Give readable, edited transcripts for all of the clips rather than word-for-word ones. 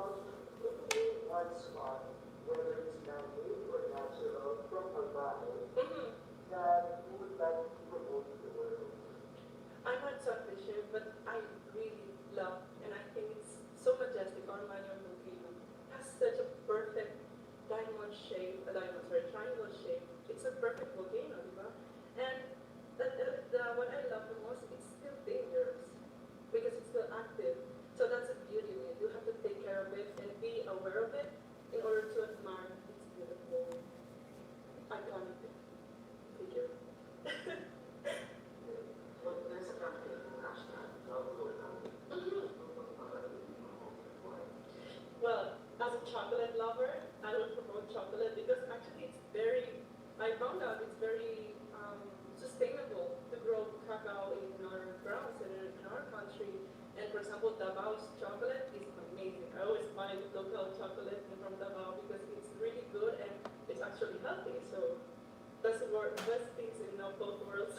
I'm not Sunfisher, but I really love, and I think it's so majestic on my own volcano. It has such a perfect diamond shape, a diamond, sorry, triangle shape. It's a perfect volcano, diba? And what I love the most, it's still dangerous because it's still active. So that's the beauty in it. You have to take care of it and be aware of it in order to admire its beautiful, iconic figure. Well, as a chocolate lover, I would promote chocolate because actually it's very, I found out it's very sustainable to grow cacao in our grounds and in our country. And for example, Davao's chocolate is amazing. I always buy local chocolate from Davao because it's really good and it's actually healthy. So that's the best things in both worlds.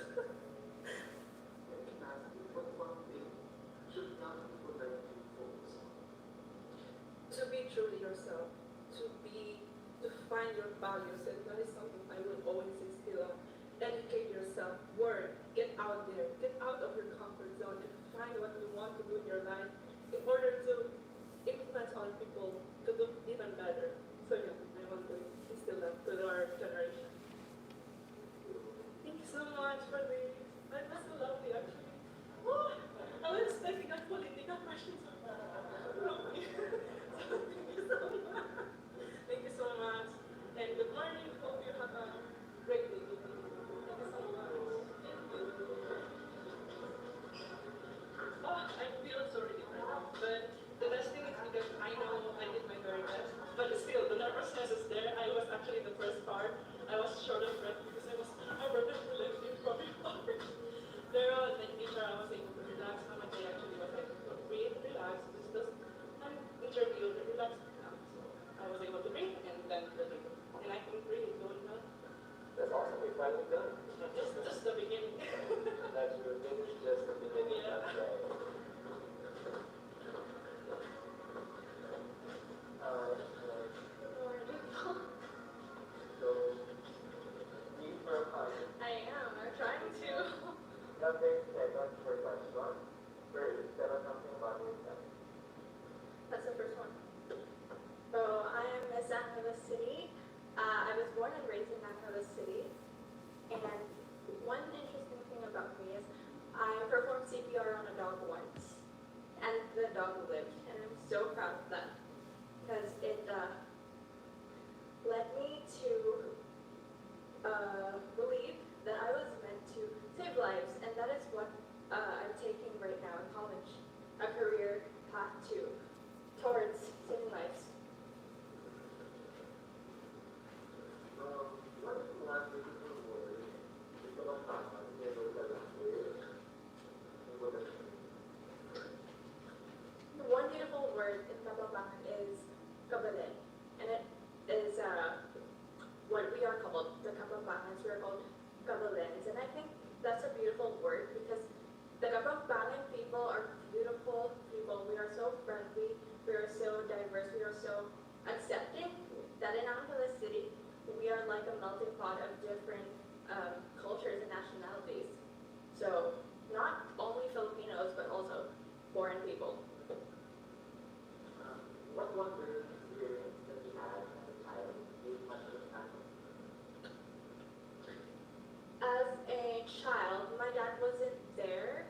To be truly yourself, to find your values, and that is something I will always instill on. Educate yourself, work, get out there, get out of your comfort zone, and find what you want to do in your life in order to influence other people to do even better. So yeah, I want to instill that to our generation. Thank you so much for this. That was so lovely, actually. Oh, I was expecting a political questions. Thank you so much. Thank you so much. And good morning. Hope you have a great day. Thank you so much. Oh, I feel so really proud. But the best thing is because I know I did my very best. But still, the nervousness is there. I was actually the first part. I was short of breath because I wrote a relationship probably hard. Pero then later I was able to relax. Naman I actually was able to breathe, relax. Just an interview, relax now. So I was able to breathe and then and I can breathe going on. That's awesome. We finally done it. Just the beginning. That's your finish, just the beginning. Yeah. That's right. Good morning. So, you for a pilot. I am. I'm trying to. Nothing, that's the first question. Great. Tell us something about yourself. That's the first one. So I am Miss Angeles City. I was born and raised in Angeles City. And one interesting thing about me is I performed CPR on a dog once. And the dog lived. And I'm so proud of that. Because it led me to believe that I was meant to save lives. And that is what I'm taking right now in college. A career path towards saving lives. What is the last beautiful word? It's about time. I think it was One beautiful word in Kapampangan is kabalen. And it is what we are called, the Kapampangans, we are called kabalens. And I think that's a beautiful word because the Kapampangan people are beautiful people. We are so friendly, we are so diverse, we are so accepting that in Angeles City, we are like a melting pot of different cultures and nationalities. So not only Filipinos, but also foreign people. What was the experience that you had as a child in Manila? As a child, my dad wasn't there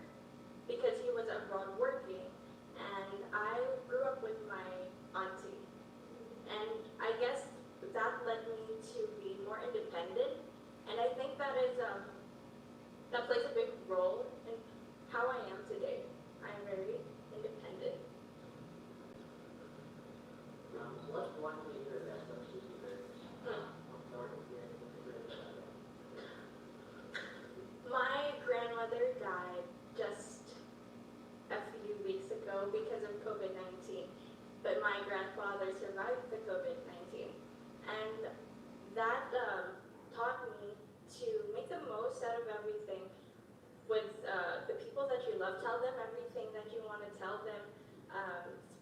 because he was abroad working, and I grew up with my auntie. And I guess that led me to be more independent, and I think that is that plays a big role in how I am today. I am very independent. What's one major lesson you learned Hmm. from your experience My grandmother died just a few weeks ago because of COVID-19, but my grandfather survived the COVID-19, and that taught me to make the most out of everything with the people that you love. Tell them everything that you want to tell them.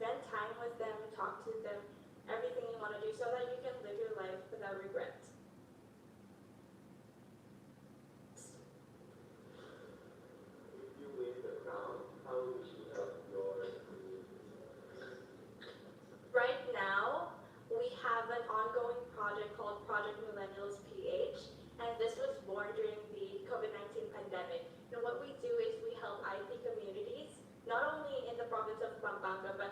Spend time with them, talk to province of Pampanga, but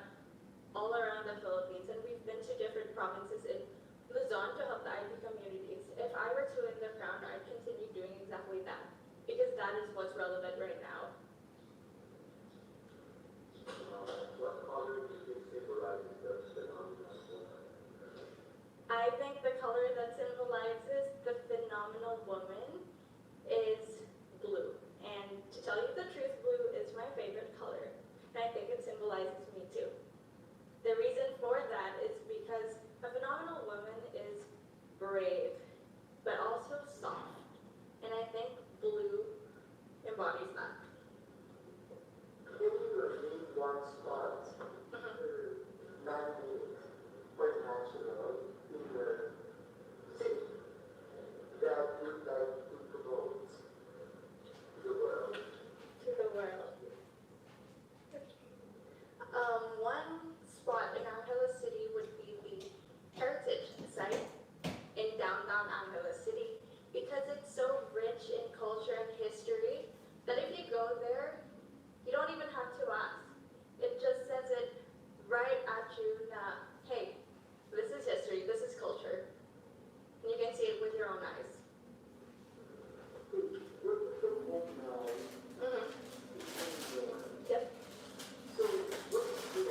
all around the Philippines. And we've been to different provinces in Luzon to help the IB communities. If I were to win the crown, I'd continue doing exactly that, because that is what's relevant right now. What color do you think symbolizes the phenomenon? I think the color that symbolizes the phenomenal woman is blue. And to tell you the truth, blue is my favorite color. And I think it symbolizes me too. The reason for that is because a phenomenal woman is brave, but also soft. And I think blue embodies that. Can you name one spot, man-made or natural, in the city that you'd like to promote to the world? To the world. One spot in Angeles City would be the Heritage Site in downtown Angeles City, because it's so rich in culture and history that if you go there, you don't even have to ask. It just says it right at you na, hey, this is history, this is culture. And you can see it with your own eyes. Working from home now, Yep. so what is the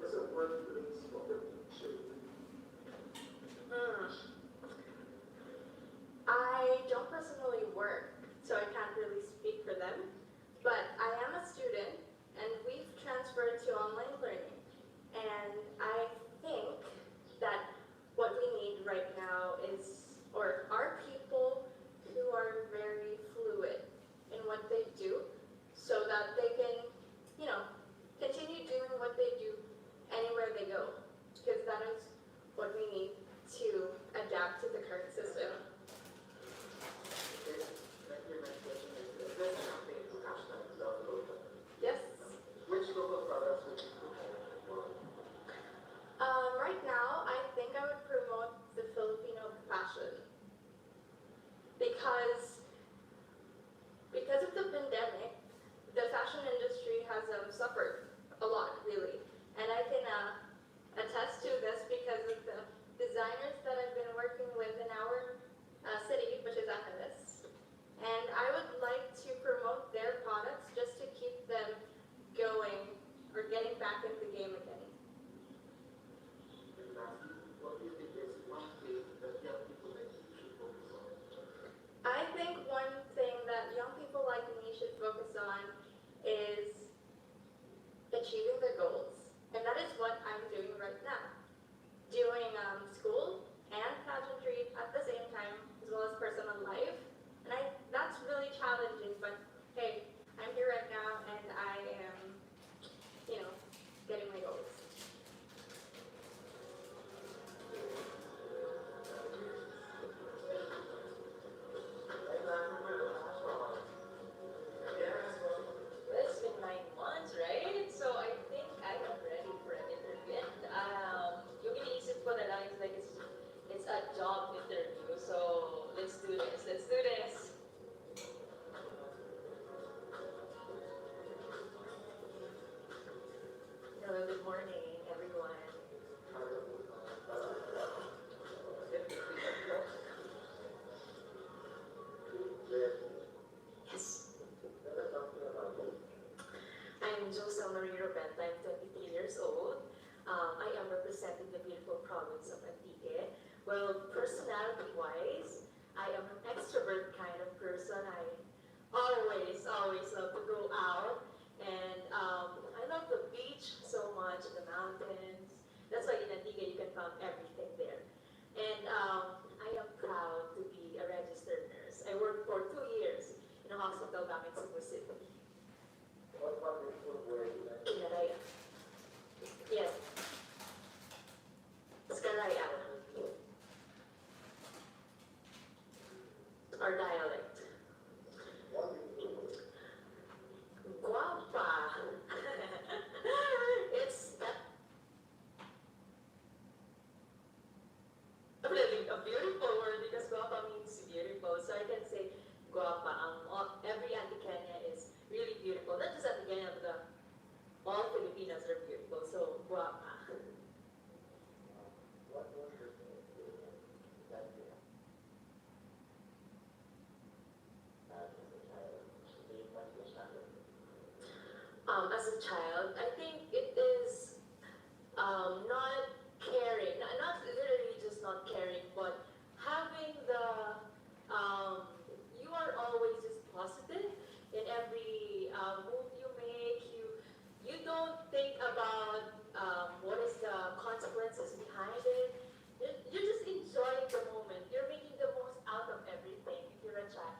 as a workplace of the future? I don't personally work, so I can't really speak for them, but I am a student and we've transferred to online learning. And I think that what we need right now are people who are very fluid in what they do, so that they can, continue doing what they do anywhere they go, because that is what we need to adapt to the current system. Yes. Which local products would you promote? Right now, I think I would promote the Filipino fashion, because of the pandemic, the fashion industry has suffered a lot, really, and I can attest to this because of the designers that I've been working with in our city, which is Angeles, and I would like to promote their products just to keep them going or getting back in the game again. And lastly, what do you think is one thing that young people like you should focus on? I think one thing that young people like me should focus on is achieving their goals. And that is what I'm doing right now. Doing school and pageantry at the same time, as well as personal life. And that's really challenging, but hey, I'm here right now and I am, getting my goals. It's been 9 months, right? So I think I am ready for an interview. And yung iniisip ko na lang is like it's a job interview. So let's do this. Let's do this. Hello, good morning, everyone. Yes. I'm Josel Marie Robenta. I'm 23 years old. I am representing the beautiful province of Antique. Well, personality-wise, I am an extrovert kind of person. I always love to go out. And I love the beach so much, the mountains. That's why in Antique you can find everything there. And I am proud to be a registered nurse. I worked for 2 years in a hospital back in Cebu City. What about your footwear? In Araya. Yes. Scaraya. Our dialect. What do you think? Guapa. child, I think it is not caring, not literally just not caring, but having you are always just positive in every move you make. You don't think about what is the consequences behind it. You're just enjoying the moment. You're making the most out of everything if you're a child.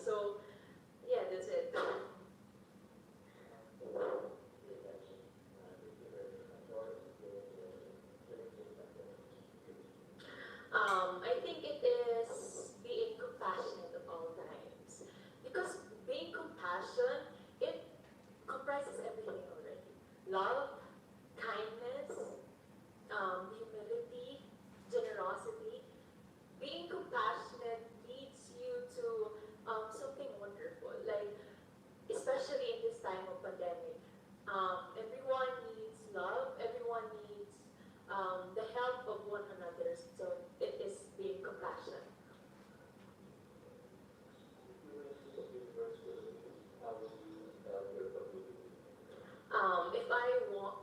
So, yeah, that's it. I think it is being compassionate at all times. Because being compassionate, it comprises everything already. Love, kindness, humility, generosity. Being compassionate leads you to something wonderful. Like, especially in this time of pandemic, everyone needs love. Everyone needs the help of one another. So it is being compassionate.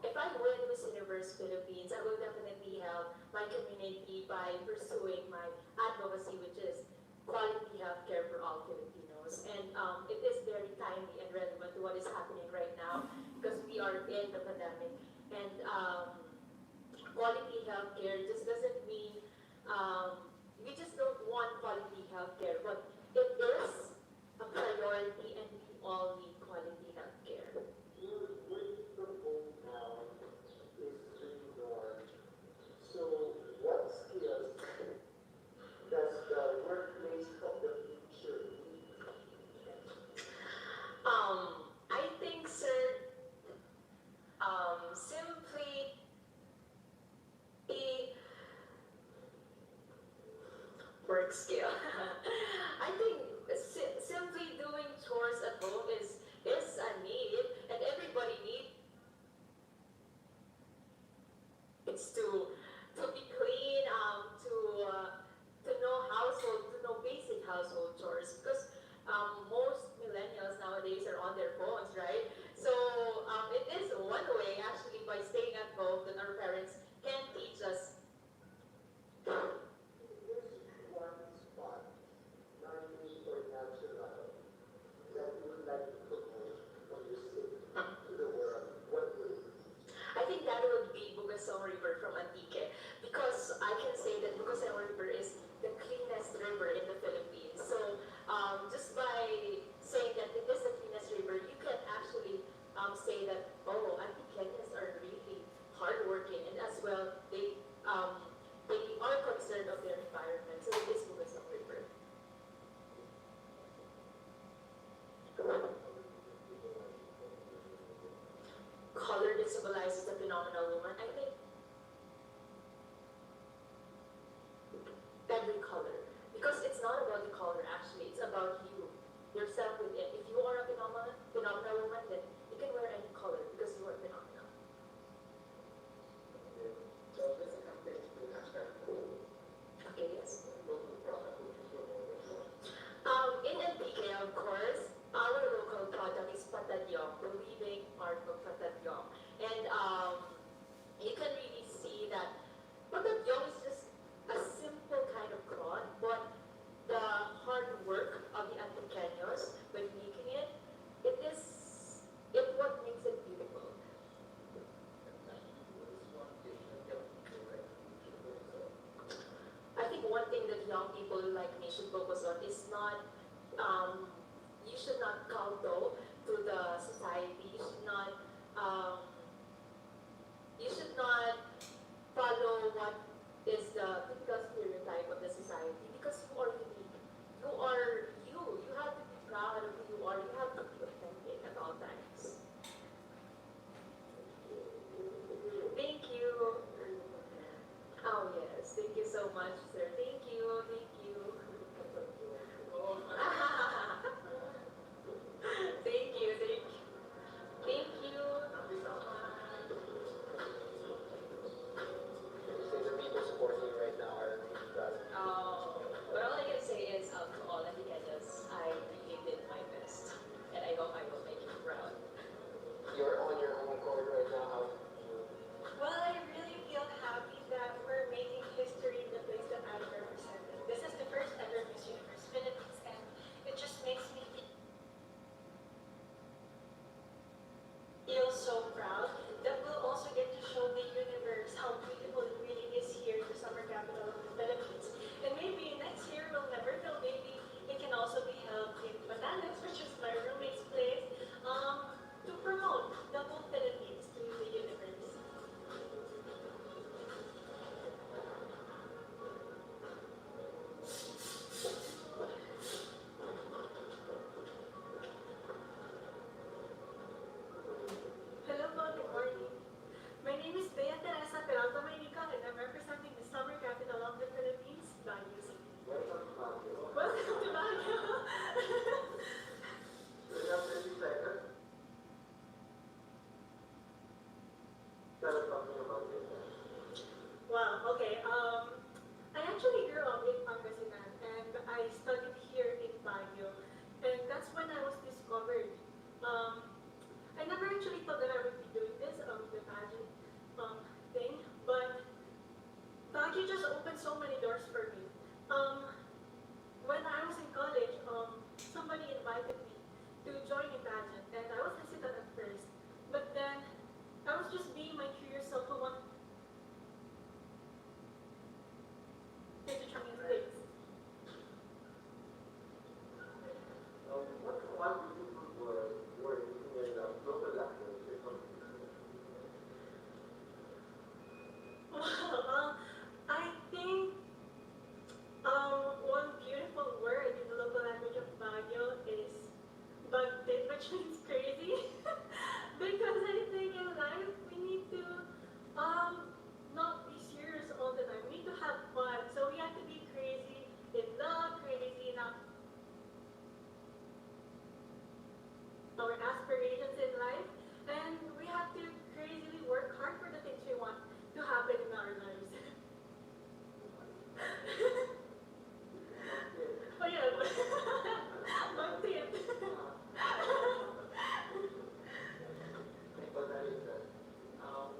If I win Miss Universe Philippines, I will definitely help my community by pursuing my advocacy, which is quality healthcare for all Filipinos. And it is very timely and relevant to what is happening right now because we are in the pandemic. And quality healthcare just doesn't mean we just don't want quality healthcare, but it is a priority and we all need quality healthcare. So, what skills does the workplace of the future need? I think, sir, simply a work skill. I think simply doing chores at home is a need, and everybody needs to be clean, to know basic household chores, because most millennials nowadays are on their phones, right? So it is one way actually by staying at home that our parents can teach us. There's one spot, non-news or natural, that you would like to promote from your city to the world. What would it be? I think that would be Bugasong River from Antique, because I can say that Bugasong River is the cleanest river in the Philippines. So just by saying that it is the cleanest river, you can actually say that, oh, Antiqueños are really hardworking, and as well they are concerned of their environment. So it is Bugasong River. Color that symbolizes the phenomenal woman. I think every color. Because it's not about the color actually, it's about you, yourself within. If you are a phenomenal woman, then you can wear any color because you are phenomenal. So this is something to hashtag Okay, yes. local product, which is your own. In Antique, of course, our local product is Patadyong, the weaving art of Patadyong. And you can really see that Patadyong is just a simple kind of cloth, but the hard work of the Antiqueños when making it, it what makes it beautiful. I think one thing that young people like me should focus on is not, you should not kowtow to the society. You should not follow what is the typical stereotype of the society, because you are unique. You are you. You have to be proud of who you are. You have to be authentic at all times. Thank you. Oh yes, thank you so much, sir. Thank you, thank you. to join a pageant, and I was hesitant at first, but then I was just being my curious self who wanted to try new things. What's one beautiful word in local language? Well, I think one beautiful word in the local language of Baguio is bagtit, which means crazy. Because I think in life we need to not be serious all the time. We need to have fun. So we have to be crazy in love, crazy in our aspirations in life, and we have to crazily work hard for the things we want to happen in our lives. Oh yeah, bagtit. Because that is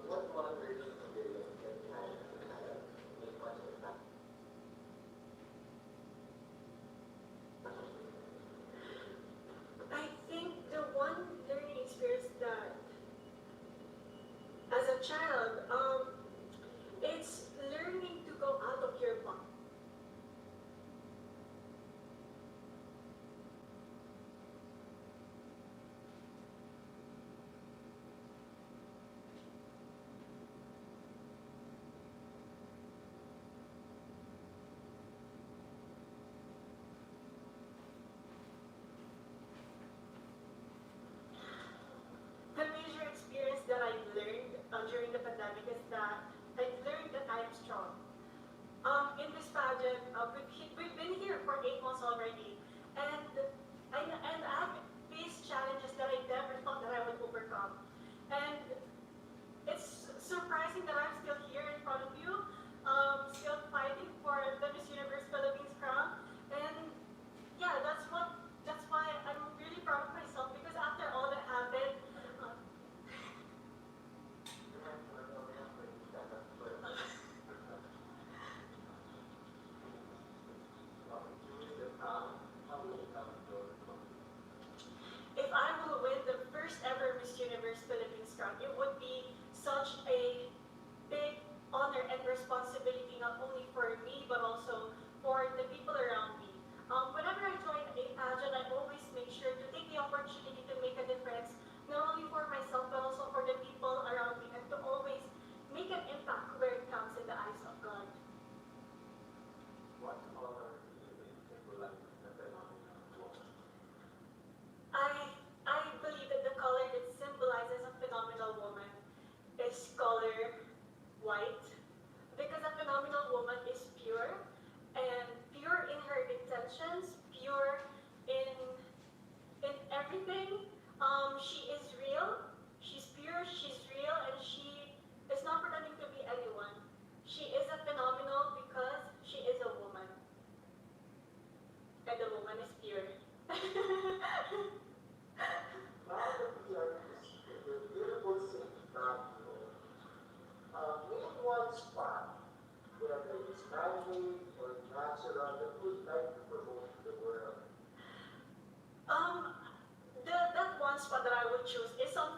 what one learning experience can have make much impact. I think the one learning experience that, as a child, it's learning to go out of your box. The major experience that I learned during the pandemic is that I learned that I am strong. In this pageant, we've been here for 8 months already, and I've faced challenges that I never thought that I would overcome. And it's surprising that I'm still here in front of you, still fighting for the Miss Universe Philippines crown. And yeah, that's why I'm really proud of myself, because after all that happened, if I will win the first ever Miss Universe Philippines crown, it would be such a big honor and responsibility, not only for me, but also for the people around me. Whenever I join a pageant, I always make sure to take the opportunity to make a difference, not only for myself, but also for the people around me, and to always make an impact where it counts in the eyes of God. What honor do you think people like the phenomenon woman? I believe that the color that symbolizes a phenomenal woman is color white, because a phenomenal woman is pure, and pure in her intentions, pure in everything. She is real, she's pure, she's real, and she is not pretending to be anyone. She is a phenomenal because she is a woman, and the woman is pure. Now that we are in the beautiful city of Baguio, name one spot where there is man-made or natural that would like to promote to the world. Um, that one spot that I would choose is something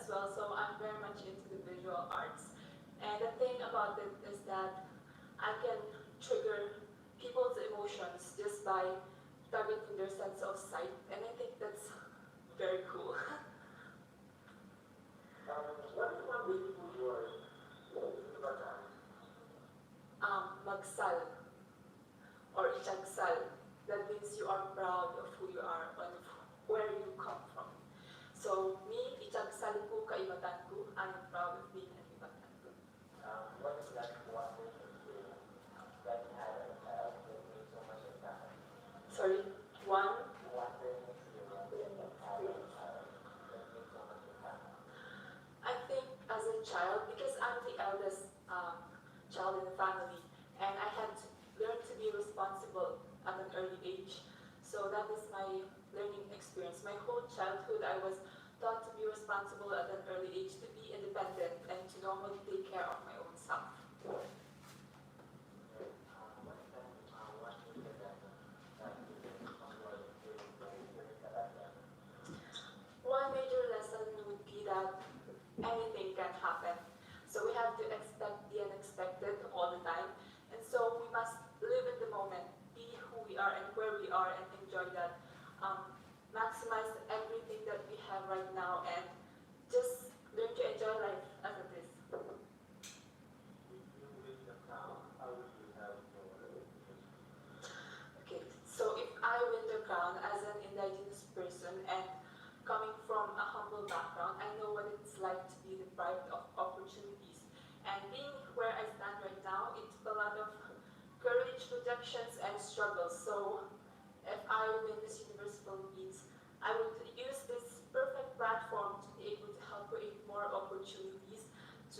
as well, so I'm very much into the visual arts. And the thing about it is that I can trigger people's emotions just by targeting their sense of sight, and I think that's very cool. What is one beautiful word in Bataan? Magsal or ichagsal. That means you are proud of who you are and where you come from. So me, ichagsal ko kaibatan ko. I am proud of being an Ibatan ko. What is that one thing that you had as a child that made so much impact? Sorry, one. One learning experience that you had as a child that made so much impact? I think as a child, because I'm the eldest child in the family, and I had to learn to be responsible at an early age. So that is my learning experience. My whole childhood, I was taught to be responsible at an early age, to be independent, and to normally take care of my own self. What then, one thing that you did during that level? One major lesson would be that anything can happen. So we have to expect the unexpected all the time. And so we must live in the moment, be who we are and where we are, and enjoy that. Maximize everything that we have right now, and just learn to enjoy life as it is. If you win the crown, how would you have your Okay, so if I win the crown as an indigenous person and coming from a humble background, I know what it's like to be deprived of opportunities. And being where I stand right now, it took a lot of courage, rejections, and struggles. So if I win this Universe Philippines, I would use this perfect platform to be able to help create more opportunities,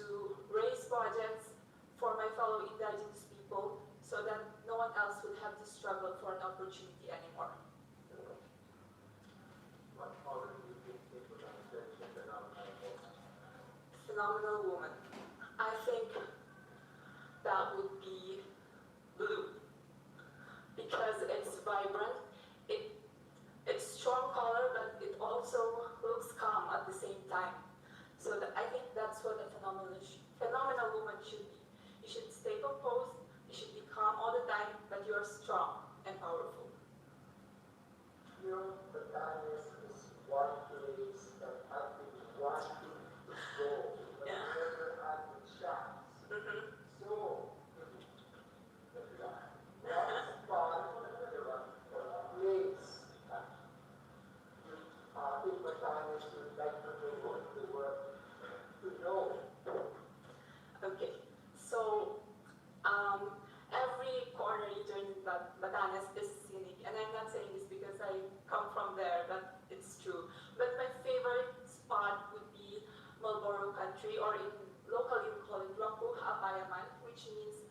to raise projects for my fellow indigenous people, so that no one else would have to struggle for an opportunity anymore. what color do you think people are searching the phenomenal woman? Phenomenal woman. I think that would be blue, because it's vibrant, it's strong color, but it also looks calm at the same time. So I think that's what a phenomenal woman should be. You should stay composed, you should be calm all the time, but you're strong and powerful. You know, Batanes is one place that I've been wanting to go, but Yeah. never had the chance. Mm-hmm. So, one spot, place in Batanes would like to go to work to know. Okay, so every corner you turn in Batanes is scenic, and I'm not saying this because I come from there, but it's true. But my favorite spot would be Marlborough Country, or locally we call it Lampu Apayaman, which means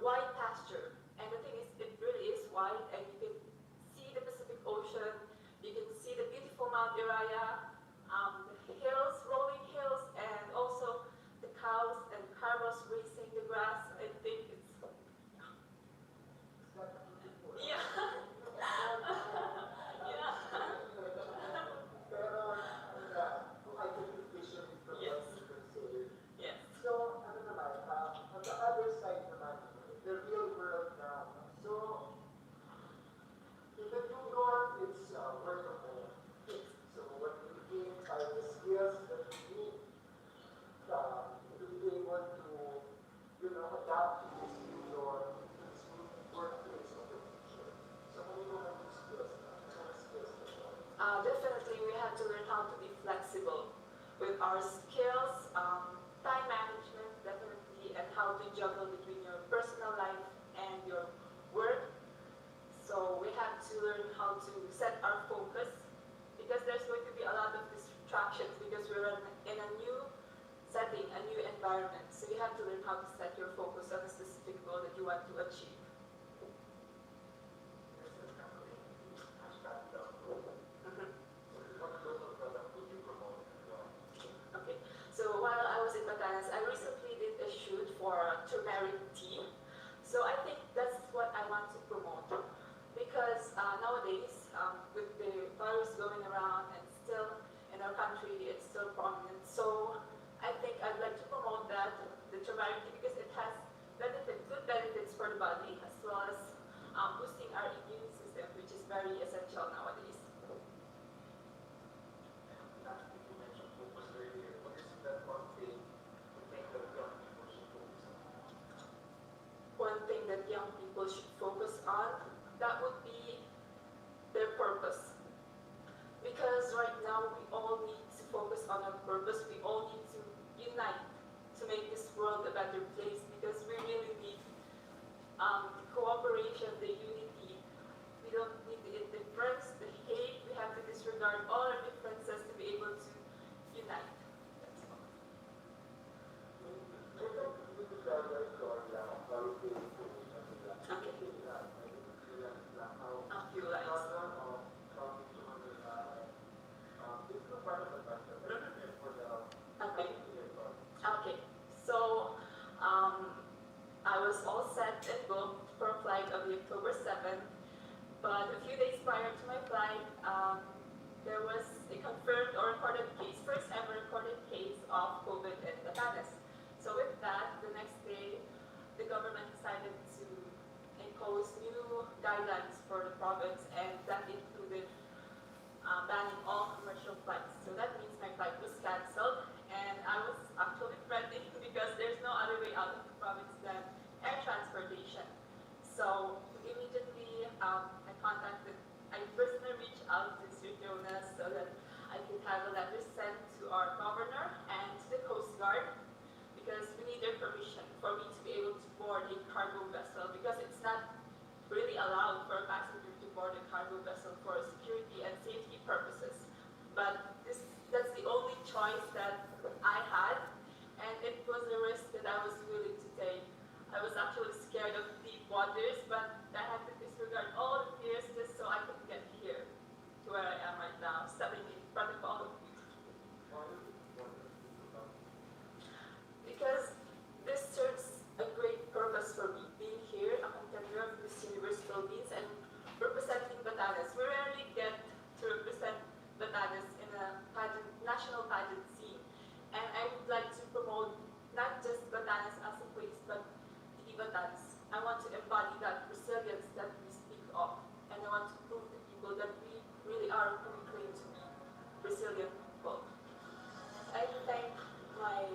wide pasture. And the thing is, it really is wide, and you can see the Pacific Ocean, you can see the beautiful Mount Iraya, the hills, rolling hills, and also the cows and carros racing the grass. I think it's, yeah. Yeah. Pero, I can envision it from Yes. what you can say. Yes. So, ano naman, on the other side naman, the real world now. So, in the new norm, it's work from home. So, what we gain are the skills that we need to be able to, adapt to this new norm, this new workplace of the future. So, what do you know these skills now? What skills do you know? Definitely, we have to learn how to be flexible with our skills, time management, definitely, and how to juggle between your personal life and your work. So we have to learn how to set our focus, because there's going to be a lot of distractions because we're in a new setting, a new environment. So you have to learn how to set your focus on a specific goal that you want to achieve. Mhm. What local product would you promote as well? Okay, so while I was in Batanes, I recently did a shoot for turmeric tea. So I think that's what I want to promote, because nowadays, with the virus going around and still in our country, it's still prominent young people should focus on, that would be their purpose. Because right now we all need to focus on our purpose. We all need to unite to make this world a better place, because we really need the cooperation, the unity. We don't need the indifference, the hate. We have to disregard all our differences to be able to unite. That's all. A few lines. Okay. Okay. So, I was all set and booked for a flight of the October 7th, but a few days prior to my flight, there was a confirmed or recorded case, first ever recorded case of COVID in Batanes. So with that, the next day, the government decided to impose new guidelines for the province, and that included banning all commercial flights. So that means my flight was cancelled, and I was actually fretting because there's no other way out of the province than air transportation. So immediately, I personally reached out to Sir Jonas so that I could have a letter sent to our governor and to the Coast Guard, because we need their permission for me to be able to board a cargo vessel, because it's not really allowed for a passenger to board a cargo vessel for security and safety purposes. But that's the only choice that I had, and it was a risk that I was willing to take. I was actually scared of deep waters, but I had to disregard all the fears just so I could get here to where I am right now, standing in front of all of you. Because this serves a great purpose for me, being here, a contender of Miss Universe Philippines, and representing Batanes. We rarely get to represent Batanes in a national pageant scene. And I would like to promote not just Batanes as a place, but the Batanes. I want to embody that resilience that we speak of, and I want to prove to people that we really are who we claim to be, resilient people. I thank my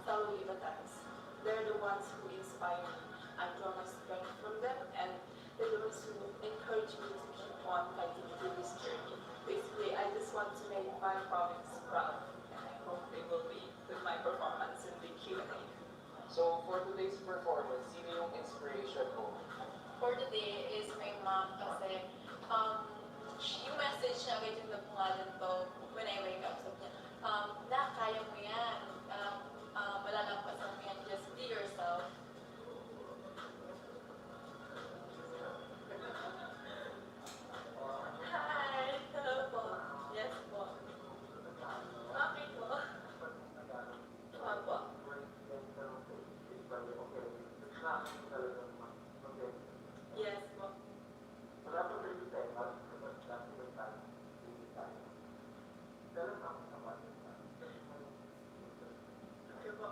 fellow Batanes. They're the ones who inspire me. I draw my strength from them, and they're the ones who encourage me to keep on fighting through this journey. Basically, I just want to make my province proud, and I hope they will be with my performance in the Q&A. So, for today's performance, sino yung inspiration mo? For today is my mom kasi yung message niya agad yung napungalan to when I wake up. Sabi niya, na, kaya mo yan. Malalampasan mo yan. Just be yourself. Hi! Hello po. Yes po. Okay po. Opo. Yes po. Okay po.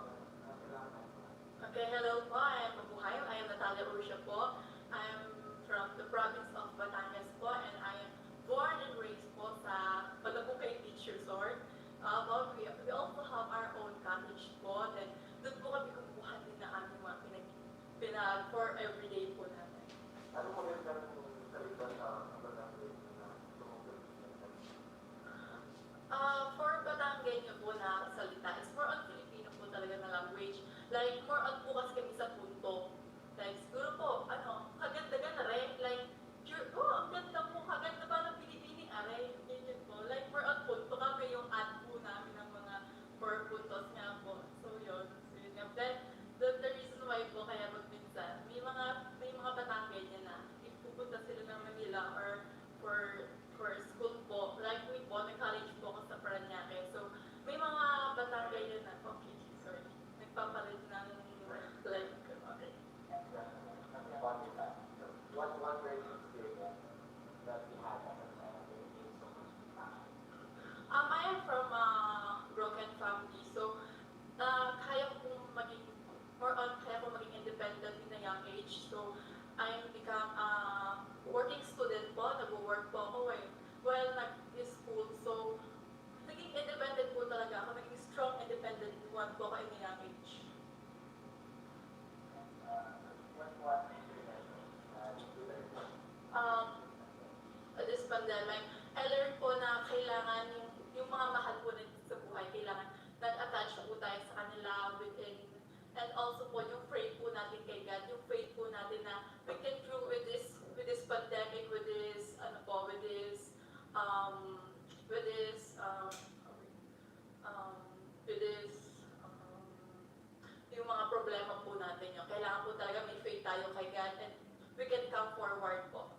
Okay, hello po. I am Mabuhay. I am Natalia Ursia po. I am from the province of Batangas po, and I am born and raised po sa Palabukay Beach Resort. Well, we also have our own cottage po, then doon po kami kumukuha din na aming mga pinag for everyday po namin. For Batangueño po na salita, it's more on Filipino po talaga na language. Like, more on po kasi kami sa punto. Like, siguro po, kaganda-ganda rin. Like, ang ganda mo, kaganda ba ng Pilipining aray? Ganyan po. Like, more on punto kami yung ad po namin ng mga per puntos nga po. So, yun. Then, the reason why po kaya magpinsan, may mga Batangueño na if pupunta sila ng Manila or for school po, like we po, nag-college po ako sa Parañaque. So, may mga Batangueño na, okay, sorry, nagpapalit ng like within, and also po yung faith po natin kay God, yung faith po natin na we can through with this pandemic, with this, ano po, with this, with this, yung mga problema po natin yun. Kailangan po talaga may faith tayo kay God and we can come forward po.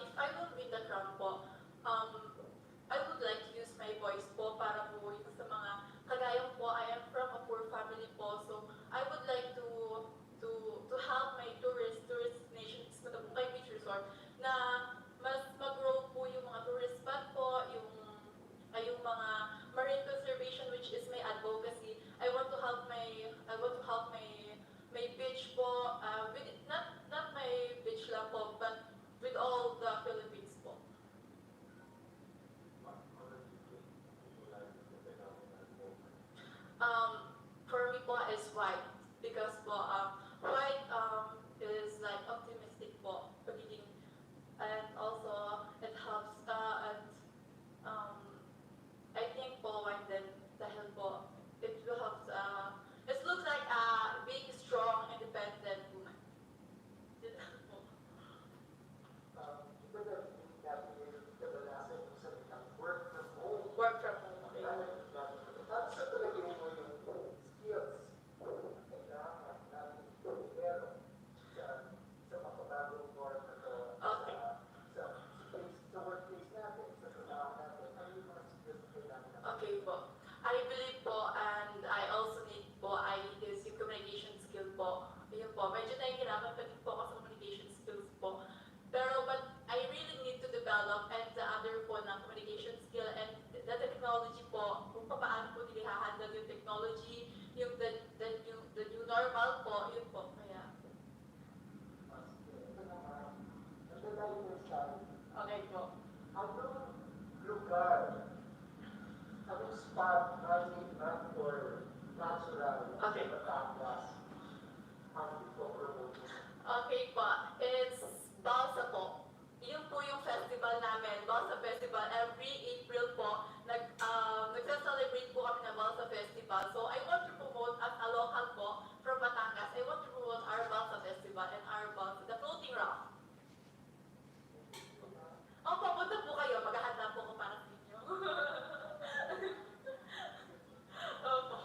If I will win the crown po, I would like to use my voice po para po yung sa mga kagayang po, I am from a poor family po, so I would like to help my tourist destinations sa Tabunkay Beach Resort na mas mag-grow po yung mga tourist spot po, yung mga marine conservation which is my advocacy. I want to help my beach po, with not my beach lang po, but with all the Philippines po. For me po is white because po white is like optimistic po pagiging, and also it helps and I think po white din dahil po it will help it looks like being strong, independent woman. Yun lang po. Iba na natin kadalasan yung salitang work from home. Work from home. Okay. At sa talaga mo yung skills na kailangan natin meron sa makabagong norm na to, Okay. sa workplace natin, sa trabaho natin, ano yung mga skills na kailangan natin? Okay po. I believe po and I also need po is yung communication skill po. Yun po. Medyo nahihirapan pa din po ako sa communication skills po. Pero but I really need to develop and the other po ng communication skill and the technology po, kung paano po nila handle yung technology, yung the new normal po, yun po. Kaya, okay po. Anong lugar, anong spot, man-made or natural Okay. sa Batangas ang ipopromote? Okay po, it's Balsa po. Yun po yung festival namin, Balsa Festival. Every April po, nagsa-celebrate po kami ng Balsa Festival. So I want to promote as a local po from Batangas. I want to promote our Balsa Festival and our Balsa, the floating raft. Papunta po kayo, maghahanda po ko para sa inyo. Opo.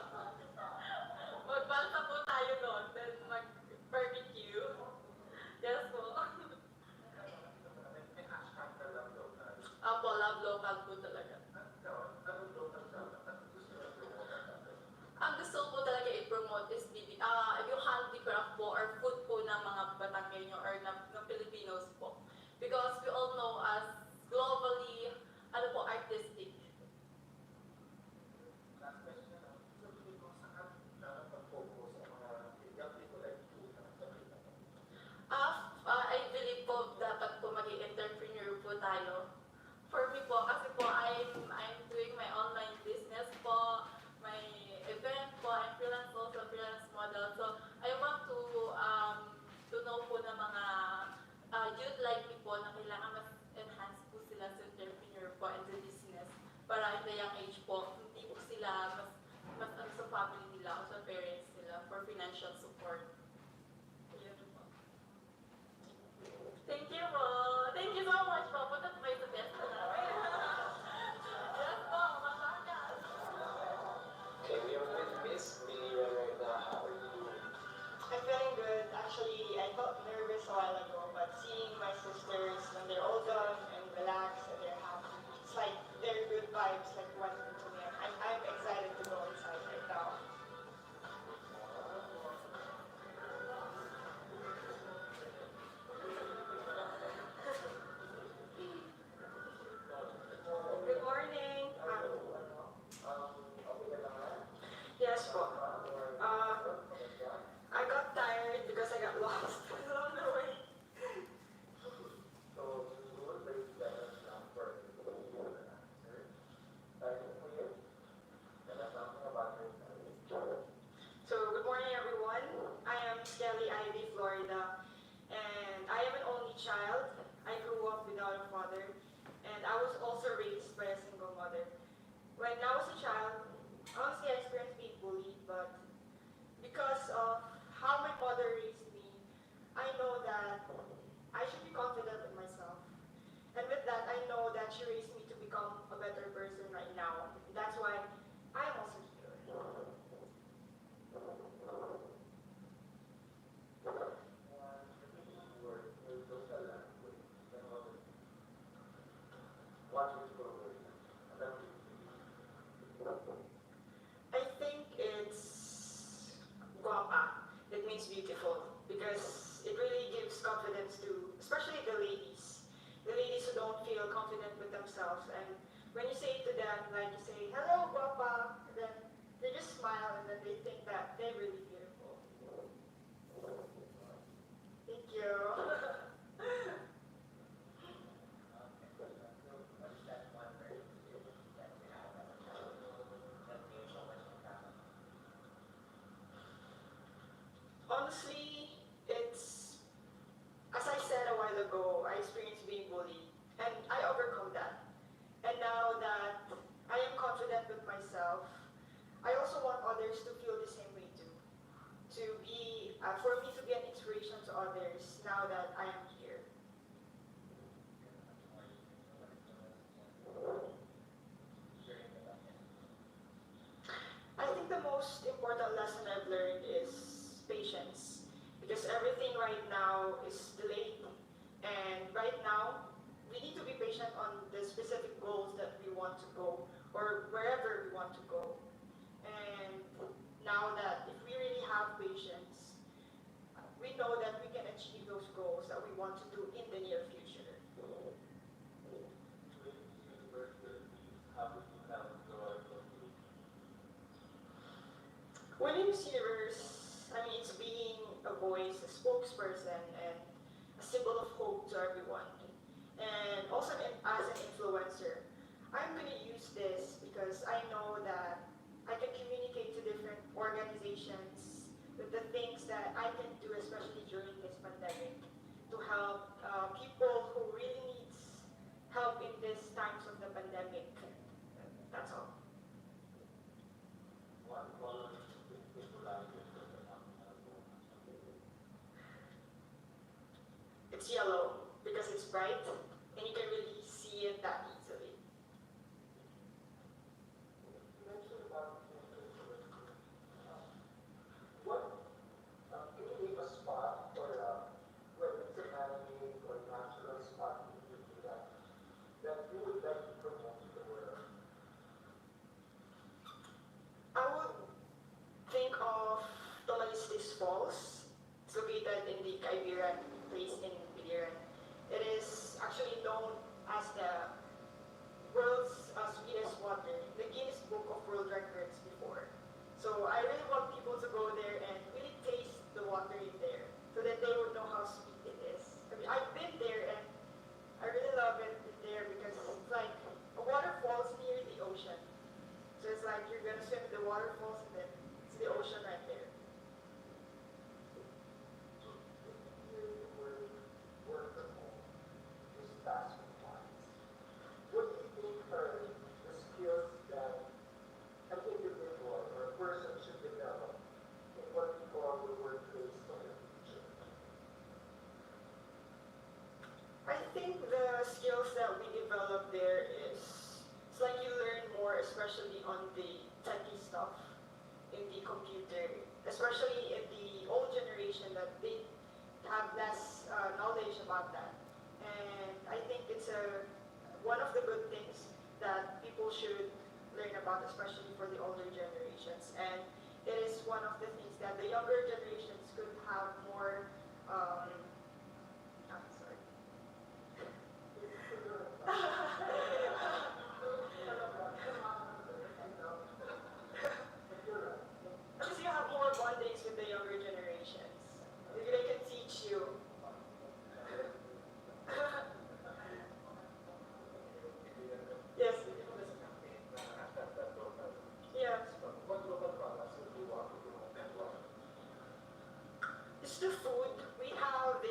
Magbalsa po tayo doon, then mag-barbecue. Yes po. Opo, love local po talaga. Ang gusto ko po talaga i-promote is yung handicraft po or food po ng mga Batanggenyo or ng Filipinos po. Because we all know as globally, ano po, artistic. Last question, sa tingin mo saan dapat mag-focus ang mga young people like you na nakikita mo? I believe po dapat po maging entrepreneur po tayo. For me po, kasi po I'm doing my online business po, my event po, I'm freelance also, freelance model. So I want to know po na mga youth like me po na kailangan mas enhance po sila sa entrepreneur po and the business para at the young age po, hindi po sila mas ano sa family nila o sa parents nila for financial support. Yun po. Thank you po. Thank you so much po. Punta po kayo sa best na namin. Yes po, Batangas. Okay, we are with Miss Millie right now. How are you doing? I'm feeling good. Actually, I felt nervous a while ago, but seeing my sisters when they're all done and relaxed and they're happy, it's like their good vibes like went into me. I'm excited to go inside right now. person right now. That's why I am also here. I think it's guapa. It means beautiful because it really gives confidence to, especially the ladies who don't feel confident with themselves. And when you say it to them, like you say, "Hello, guapa," then they just smile and then they think that they're really beautiful. Thank you. Honestly, it's, as I said a while ago, I experienced being bullied and I overcome that. And now that I am confident with myself, I also want others to feel the same way too. For me to be an inspiration to others now that I am here. I think the most important lesson I've learned is patience. Because everything right now is delayed. And right now, we need to be patient on the specific goals that we want to go or wherever we want to go. And now that if we really have patience, we know that we can achieve those goals that we want to do in the near future. Winning Miss Universe, I mean, it's being a voice, a spokesperson, and a symbol of hope to everyone. And also as an influencer, I'm going to use this because I know that I can communicate to different organizations with the things that I can do, especially during this pandemic, to help people who really needs help in these times of the pandemic. That's all. It's yellow because it's bright and you can really see it that easily. Can you name a spot or whether it's an anime or natural spot in Manila that you would like to promote to the world? I would think of Tomalistis Falls. It's located in the Caibiran place in Biliran. It is actually known as the world's sweetest water, the Guinness Book of World Records before. So I really want people to go there and really taste the water in there so that they would know how sweet it is. I mean, I've been there and I really love it there because it's like a waterfall's near the ocean. So it's like you're gonna swim in the waterfalls and then it's the ocean right there. Work from home, just task compliance. What do you think are the skills that an individual or a person should develop in what we call the workplace of the future? I think the skills that we develop there is it's like you learn more, especially on the techie stuff in the computer, especially in the old generation that they have less knowledge about that. And I think it's one of the good things that people should learn about, especially for the older generations. And it is one of the things that the younger generations could have more. I'm sorry. Because you have more bondings with the younger generations. They can teach you. Yes. Yeah. It's the food. We have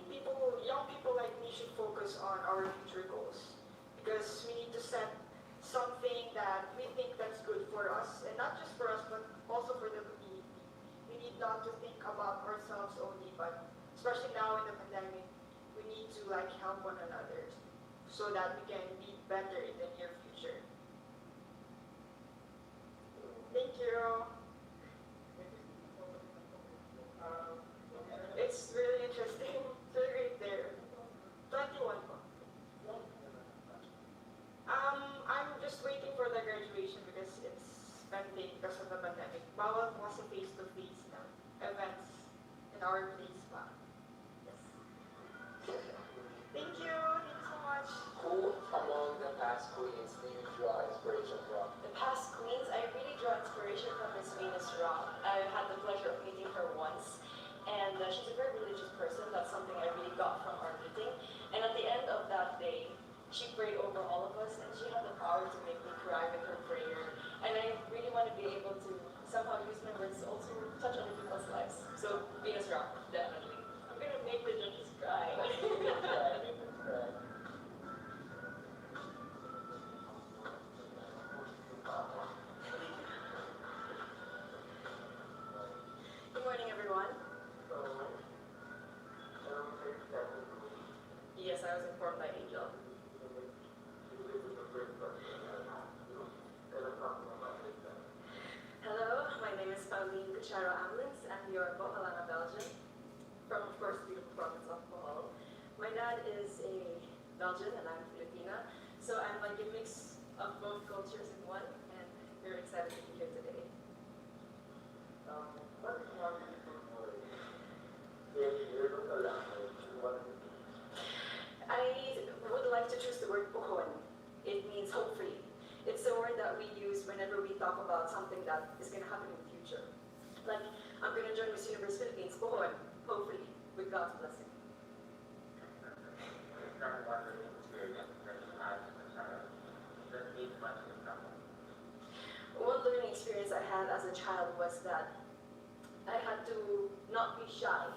think young people like me should focus on our future goals because we need to set something that we think that's good for us, and not just for us, but also for the community. We need not to think about ourselves only, but especially now in the pandemic, we need to like help one another so that we can be better in the near future. Thank you. It's really interesting. It's really great there. 21 po. I'm just waiting for the graduation because it's pending because of the pandemic. Bawal po kasi face-to-face na events in our place pa. Yes. Thank you. Thank you so much. Who among the past queens do you draw inspiration from? The past queens, I really draw inspiration from Miss Venus Rock. I had the pleasure of meeting her once, and she's a very religious person. That's something I really got from our meeting. And at the end of that day, she prayed over all of us, and she had the power to make me cry with her prayer. And I really want to be able to somehow use my words to also touch other people's lives. So Venus Rock, definitely. I'm gonna make the judges cry. Good morning, everyone. Yes, I was informed by Angel. Hello, my name is Pauline Cucharo Amlins. I'm your Boholana, Belgium, from, of course, beautiful province of Bohol. My dad is a Belgian and I'm Filipina, so I'm like a mix of both cultures in one, and very excited to be here today. I would like to choose the word pohon. It means hopefully. It's a word that we use whenever we talk about something that is going to happen in the future. Like, I'm going to join Miss Universe Philippines, pohon, hopefully, with God's blessing. One learning experience I had as a child was that I had to not be shy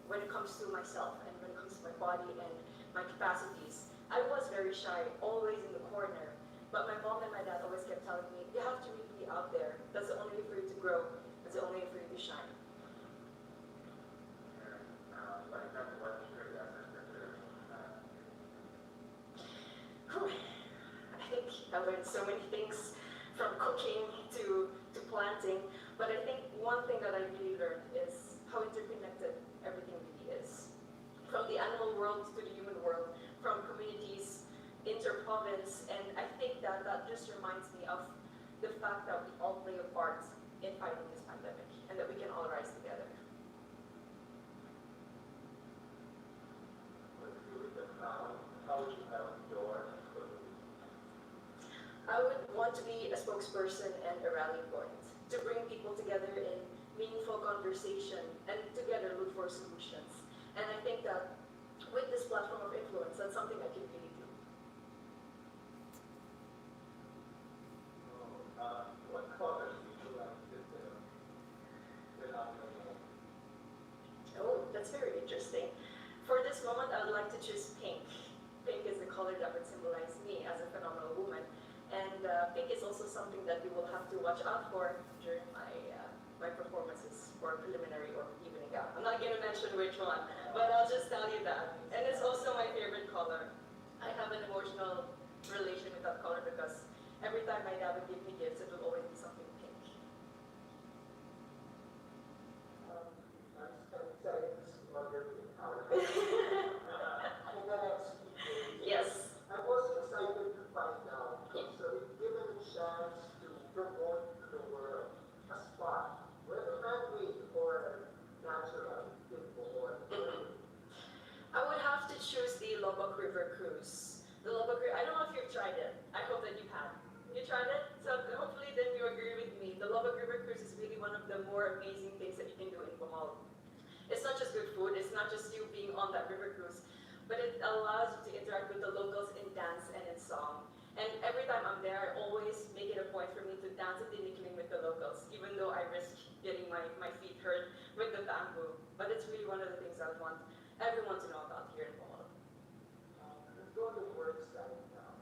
when it comes to myself and when it comes to my body and my capacities. I was very shy, always in the corner, but my mom and my dad always kept telling me, you have to really be out there. That's the only way for you to grow. That's the only way for you to shine. I think I learned so many things from cooking to planting, but I think one thing that I really learned is how interconnected everything really is. From the animal world to the human world, from communities, inter-province, and I think that just reminds me of the fact that we all play a part in fighting this pandemic, and that we can all rise together. I would want to be a spokesperson and a rallying point, to bring people together in meaningful conversation and together look for solutions. And I think that with this platform of influence, that's something I can really do. What colors would you like to Oh, that's very interesting. For this moment, I would like to choose pink. Pink is the color that would symbolize me as a phenomenal woman. And pink is also something that we will have to watch out for during my performances for preliminary or evening gown. I'm not going to mention which one, but I'll just tell you that. And it's also my favorite color. I have an emotional relation with that color because every time my dad would give me gifts, it would always be something pink. Yes. I was excited to find out. So if given a chance to promote to the world a spot, whether man-made or natural, in Bohol. I would have to choose the Lobak River Cruise. The Lobak River, I don't know if you've tried it. I hope that you have. You tried it? So hopefully then you agree with me. The Lobak River Cruise is really one of the more amazing things that you can do in Bohol. It's not just good food, it's not just you being on that river cruise, but it allows you to interact with the locals in dance and in song. And every time I'm there, I always make it a point for me to dance at tinikling with the locals, even though I risk getting my feet hurt with the bamboo. But it's really one of the things I want everyone to know about here in Bohol. Let's go to the work side now.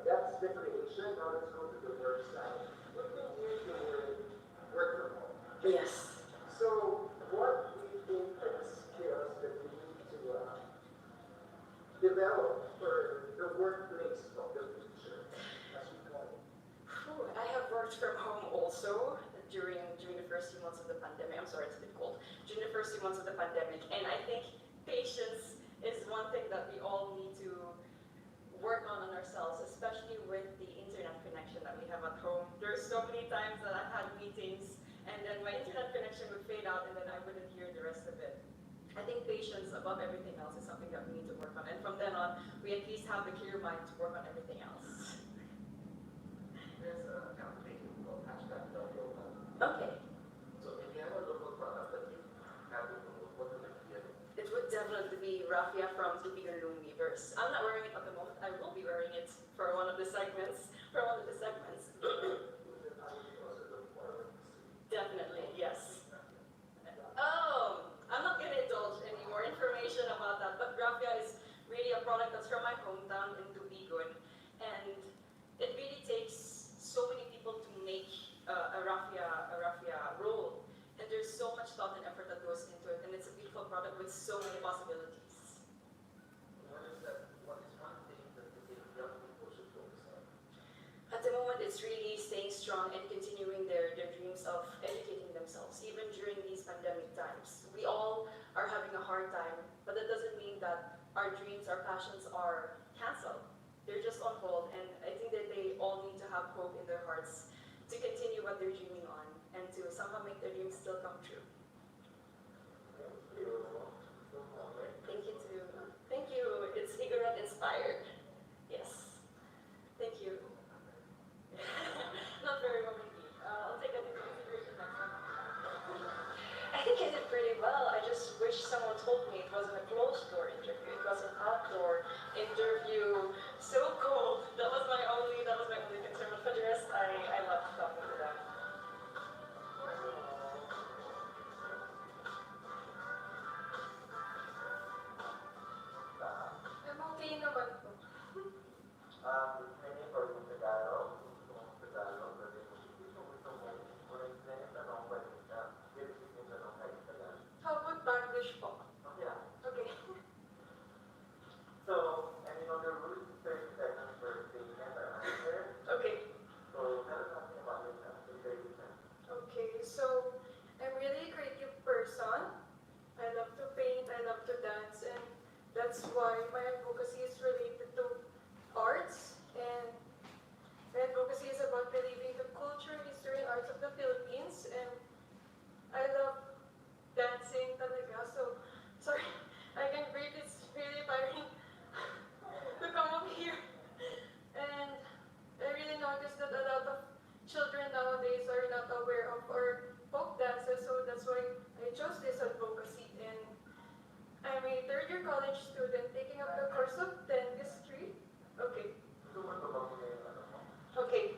That's the creation. Now let's go to the work side. We can use the word work from home. Yes. So, what do you think are the skills that we need to develop for the workplace of the future, as we call it? Whew, I have worked from home also during the first few months of the pandemic. I'm sorry, it's a bit cold. During the first few months of the pandemic, and I think patience is one thing that we all need to work on ourselves, especially with the internet connection that we have at home. There's so many times that I've had meetings and then my internet connection would fade out and then I wouldn't hear the rest of it. I think patience above everything else is something that we need to work on. And from then on, we at least have the clear mind to work on everything else. There's a campaign called hashtag local. Okay. So if you have a local product that you have to promote, what would it be? It would definitely be Raffia from Tubigan Loom Weavers. I'm not wearing it at the moment. I will be wearing it for one of the segments. Definitely, yes. I'm not going to indulge any more information about that, but Raffia is really a product that's from my hometown in Tubigon, and it really takes so many people to make a raffia roll, and there's so much thought and effort that goes into it, and it's a beautiful product with so many possibilities. What is one thing that you think young people should focus on? At the moment, it's really staying strong and continuing their dreams of educating themselves, even during these pandemic times. We all are having a hard time, but that doesn't mean that our dreams, our passions are canceled. They're just on hold, and I think that they all need to have hope in their hearts to continue what they're dreaming on and to somehow make their dreams still come true. Thank you too. Thank you. It's Igorot inspired. Yes. Thank you. Not very well, maybe. I'll take that into consideration next time. I think I did pretty well. I just wish someone told me it wasn't a closed door interview. It was an outdoor interview. So cold. That was my only concern. But for the rest, I loved talking to them. Okay naman po. Training for yung Tagalog, Tagalog, kasi gusto mo, kung nag-training tanong pa rin ka, basic yung tanong kahit Tagalog. How about Bangladesh po? Yeah. Okay. So, and you know, the rule is 30 seconds per statement or answer. Okay. So, tell us something about yourself in 30 seconds. Okay, so I'm really a creative person. I love to paint, I love to dance, and that's why my advocacy is related to arts. And my advocacy is about believing the culture, history, and arts of the Philippines. And I love dancing talaga. So, sorry, I can breathe. It's really tiring to come up here. And I really noticed that a lot of children nowadays are not aware of our folk dances, so that's why I chose this advocacy. And I'm a third-year college student taking up the course of dentistry. Okay. So, what about yung ano mo? Okay.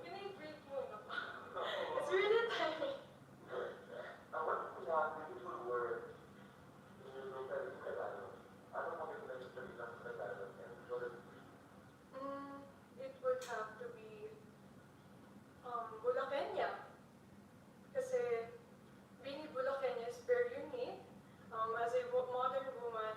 Can I breathe muna po? It's really tiring. What's one beautiful word in your local Tagalog? Ano mo yung salita sa Tagalog and what is It would have to be Bulaqueña. Kasi being a Bulaqueña is very unique. As a modern woman,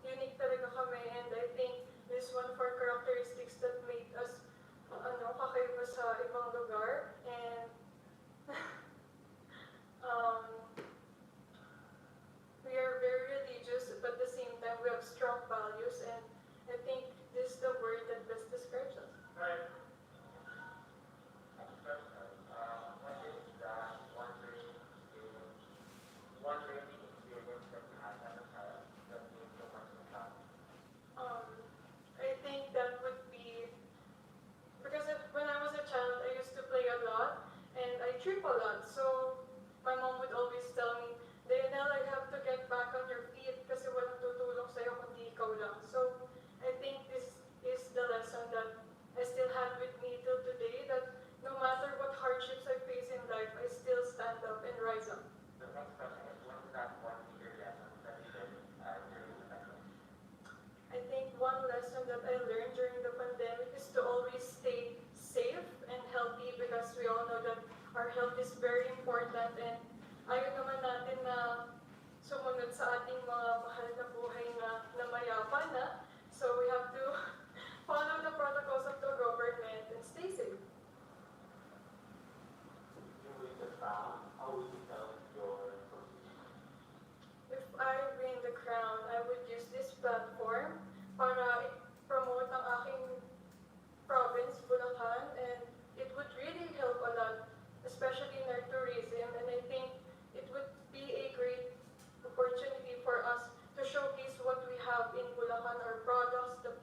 unique talaga kami, and I think this is one of our characteristics that made us kakaiba sa ibang lugar. And we are very religious, but at the same time we have strong values, and I think this is the word that best describes us. right? What is that one training experience that you had as a child that means so much to have? I think that would be because when I was a child, I used to play a lot and I trip a lot. So my mom would always tell me, Dayanel, I have to get back on your feet kasi walang tutulong sa'yo kundi ikaw lang. So I think this is the lesson that I still have with me till today, that no matter what hardships I face in life, I still very important and ayaw naman natin na sumunod sa ating mga mahal na buhay na mayaman na. So we have to follow the protocols of the government and stay safe. You win the crown, how would you tell your position? If I win the crown, I would use this platform para promote ang aking province, Bulacan, and it would really help a lot, especially in our tourism, and I think it would be a great opportunity for us to showcase what we have in Bulacan, our products, the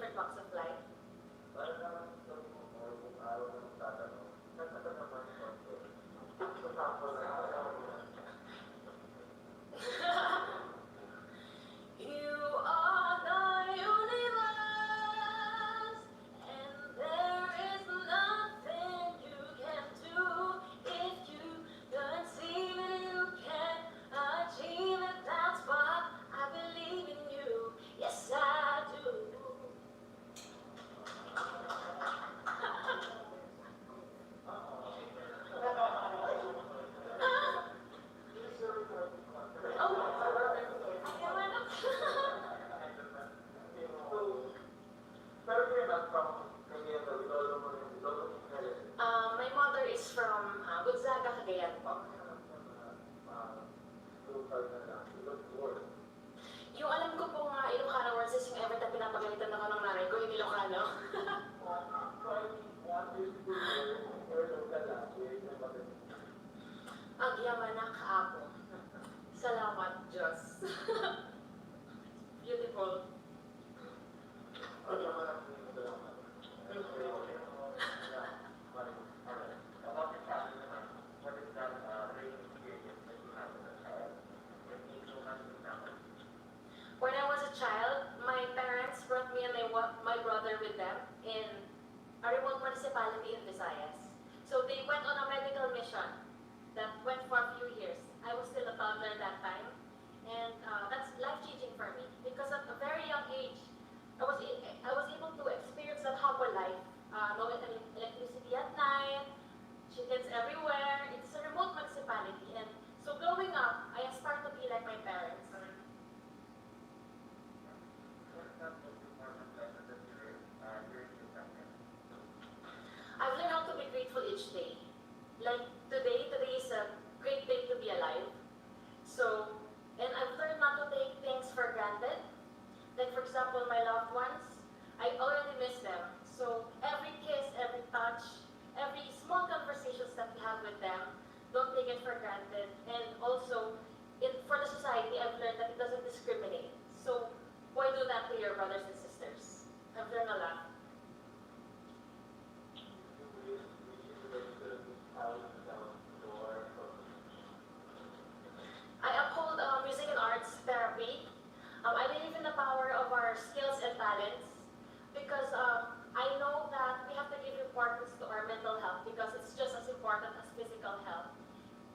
different walks of life. Para naman sabi mo, kung araw na magtatanong, nagtatanong naman yung konti. Example na araw na. You are the universe, and there is nothing you can do if you don't see that you can achieve it. That's why I believe in you. Yes, I do. Pero you're not from Cagayan, Lolo mo rin, Lolo mo rin. My mother is from Gonzaga, Cagayan po. Local na lang, Ilocos. Yung alam ko pong Ilocano words is yung every time pinapagalitan ako ng nanay ko, yung Ilocano. Ang yaman ng kaapo. Salamat, Diyos. Beautiful. About the family naman, what is that raising experience that you have as a child? When you so much in family? When I was a child, my parents brought me and my brother with them in a remote municipality in Visayas. So they went on a medical mission that went for a few years. I was still a toddler that time, and that's life-changing for me because at a very young age, I was able to experience that humble life. No electricity at night, chickens everywhere. It's a remote municipality, and so growing up, I aspired to be like my parents. What's that most important lesson that you learned during your family? I've learned how to be grateful each day. Like today is a great day to be alive. So, and I've learned not to take things for granted. Like for example, my loved ones, I already miss them. So every kiss, every touch, every small conversations that we have with them, don't take it for granted. And also, for the society, I've learned that it doesn't discriminate. So why do that to your brothers and sisters? I've learned a lot. I uphold music and arts therapy. I believe in the power of our skills and talents because I know that we have to give importance to our mental health because it's just as important as physical health.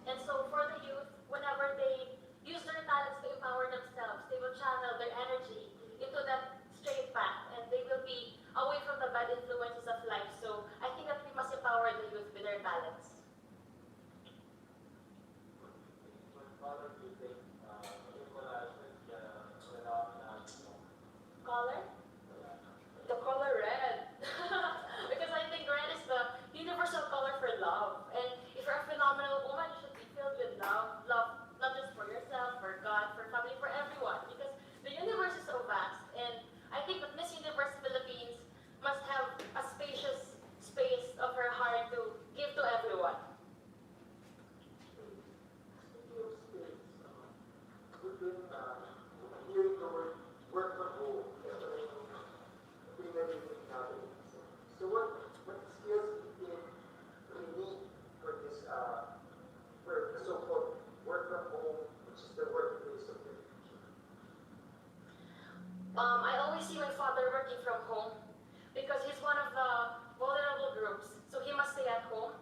And so for the youth, whenever they use their talents to empower themselves, they will channel their energy into that straight path and they will be away from the bad influences of life. So I think that we must empower the youth with their talents. Color? The color red. Because I think red is the universal color for love. And if you're a phenomenal woman, you should be filled with love. Love not just for yourself, for God, for family, for everyone. Because the universe is so vast. And I think that Miss Universe Philippines must have a spacious space of her heart to give to everyone. Speaking of space, we've been hearing the word work from home. So what skills did we need for this for the so-called work from home, which is the workplace of the future? I always see my father working from home because he's one of the vulnerable groups, so he must stay at home.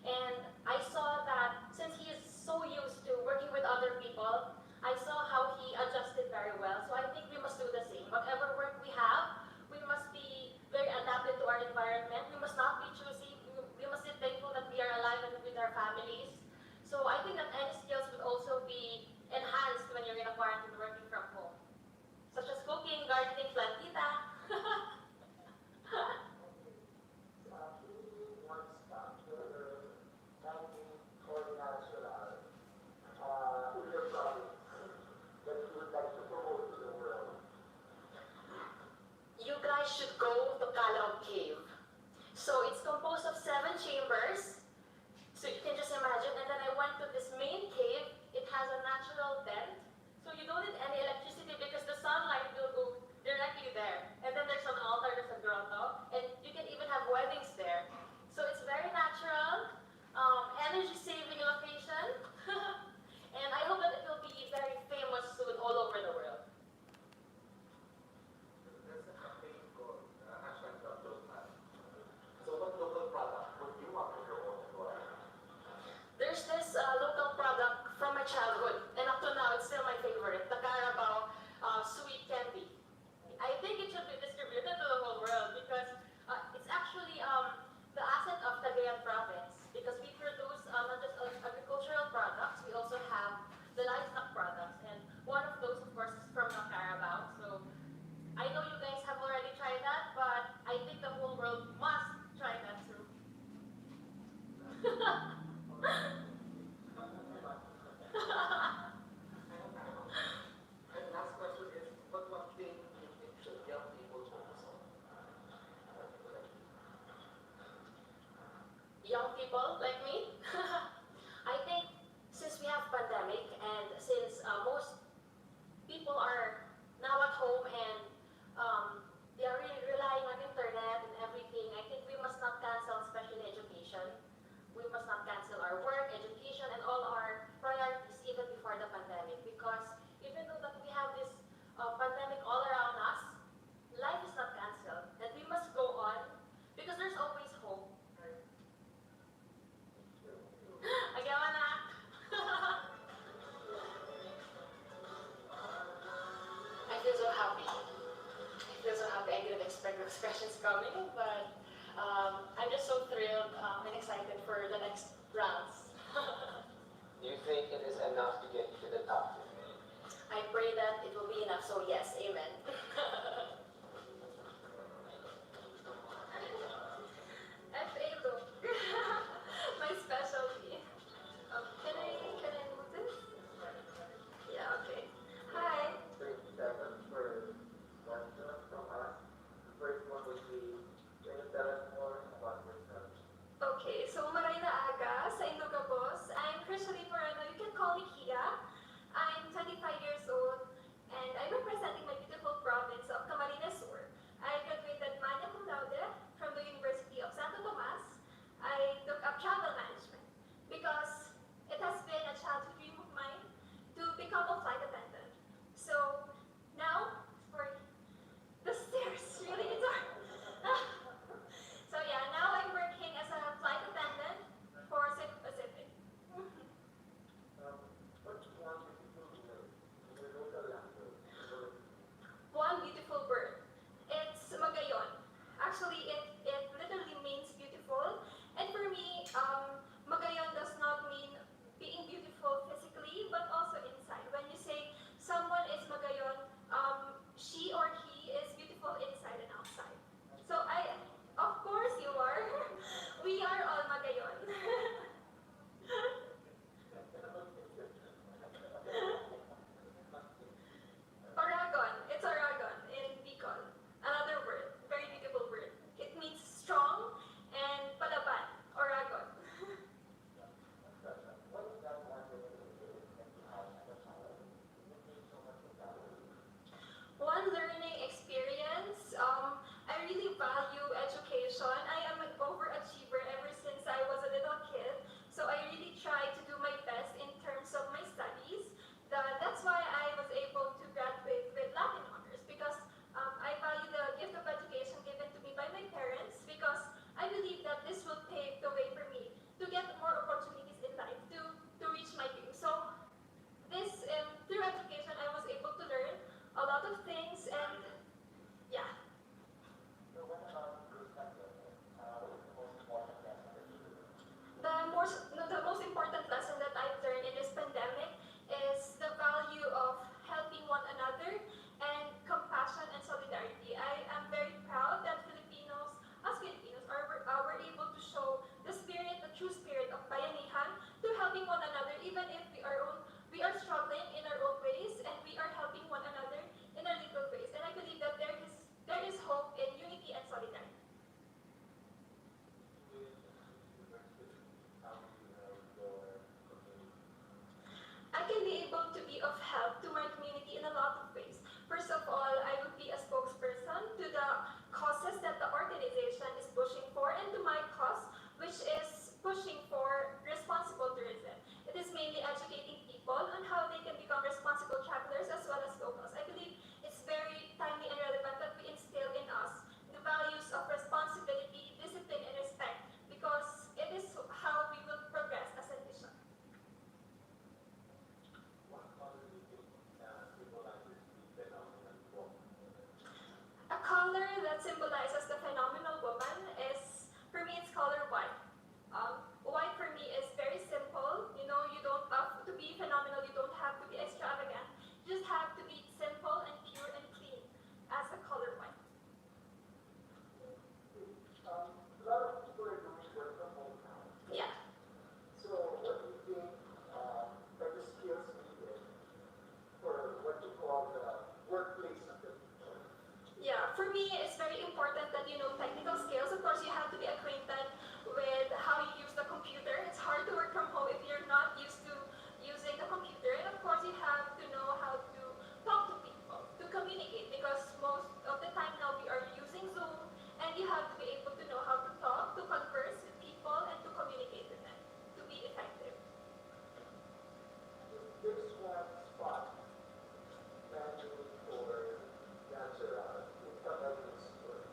And I saw that since he is so used to working with other people, I saw how he adjusted very well. So I think we must do the same. Whatever work we have, we must be very adapted to our environment. We must not be choosy. We must be thankful that we are alive and with our families. So I think that any skills would also be enhanced when you're in a quarantine working from home, such as cooking, gardening, plantita. expect those questions coming, but I'm just so thrilled and excited for the next rounds. Do you think it is enough to get you to the top 50? I pray that it will be enough, so yes, amen. FA look. My specialty. Can I move this? Yeah, okay. Hi. 37 for question from us. The first one would be, can you tell us more about yourself? Okay, so maray na aga sa Indogabos. I'm Christine Moreno. You can call me Kia. I'm 25 years old and I'm representing my beautiful province of Camarines Sur. I graduated magna cum laude from the University of Santo Tomas. I took up travel management because it has been a childhood dream of mine to become a flight attendant. So now, sorry, the stairs really is hard. So yeah, now I'm working as a flight attendant for Cebu Pacific. What's one beautiful word in your local language? One beautiful bird. It's magayon. Actually, it literally means beautiful. And for me, magayon does not mean being beautiful physically, but also inside. When you say someone is magayon, she or he is beautiful inside and outside. So of course you are. We are all magayon. Oragon. It's Oragon in Bicol. Another word, very beautiful word. It means strong and palaban. Oragon. What is that one relationship that you have as a child? It means so much to God. One learning experience. I really value education. I am an overachiever ever since I was a little kid. So I really try to do my best in terms of my studies. That's why I was able to graduate with Latin honors because I value the gift of education given to me by my parents because I believe that this will pave the way for me to get more opportunities in life, to reach my dreams. So this, through education, I was able to learn a lot of things and yeah. So what about this subject? What is the most important lesson that you learned? The most important lesson that I've learned in this pandemic is the value of helping one another and compassion and solidarity. I am very proud that Filipinos are able to show the spirit, the true spirit of bayanihan to helping one another, even if we are struggling in our own ways and we are helping one another in our little ways. And I believe that there is hope in unity and solidarity. I can be able to be of help to my community in a lot of ways. First of all, I would be a spokesperson to the causes that the organization is pushing for and to my cause, which is pushing for responsible tourism. It is mainly educating people on how they can become responsible travelers as well as locals. I believe it's very timely and relevant that we instill in us the values of responsibility, discipline, and respect because it is how we will progress as a nation. What color do you think symbolizes the phenomenon woman? A color that symbolizes the phenomenal woman is, for me, it's color white. White for me is very simple. You know, you don't have to be phenomenal. You don't have to be extravagant. You just have to be simple and pure and clean as the color white. A lot of people are doing work from home now. Yeah. So what do you think are the skills needed for what you call the workplace of the future? Yeah, for me, it's very important that you know technical skills. Of course, you have to be acquainted with how you use the computer. It's hard to work from home if you're not used to using the computer. And of course, you have to know how to talk to people, to communicate, because most of the time now we are using Zoom, and you have to be able to know how to talk, to converse with people, and to communicate with them, to be effective. There's one spot manually for natural in Camarines Sur.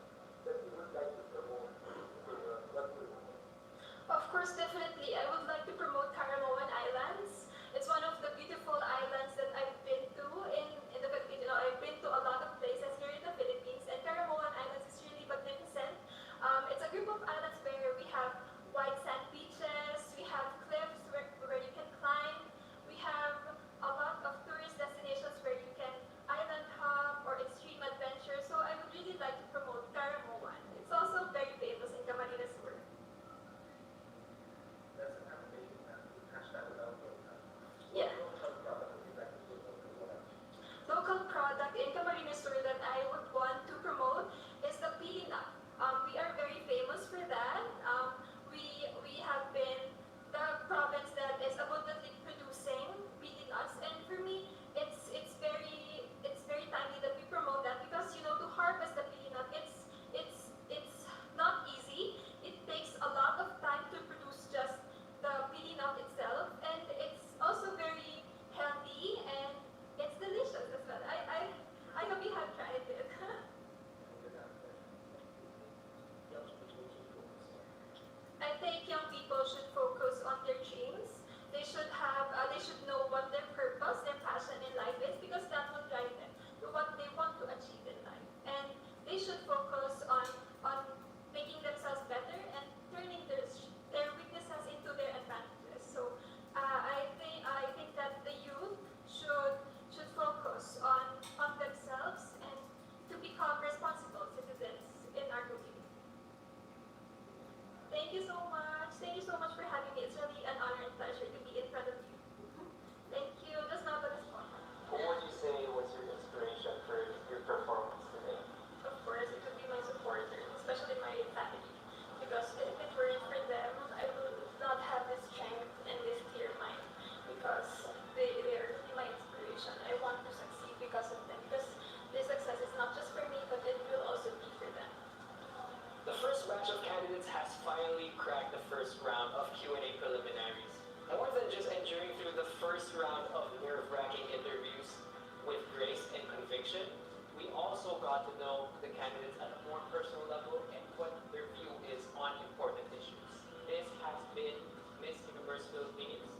competition, we also got to know the candidates at a more personal level and what their view is on important issues. This has been Miss Universe Philippines.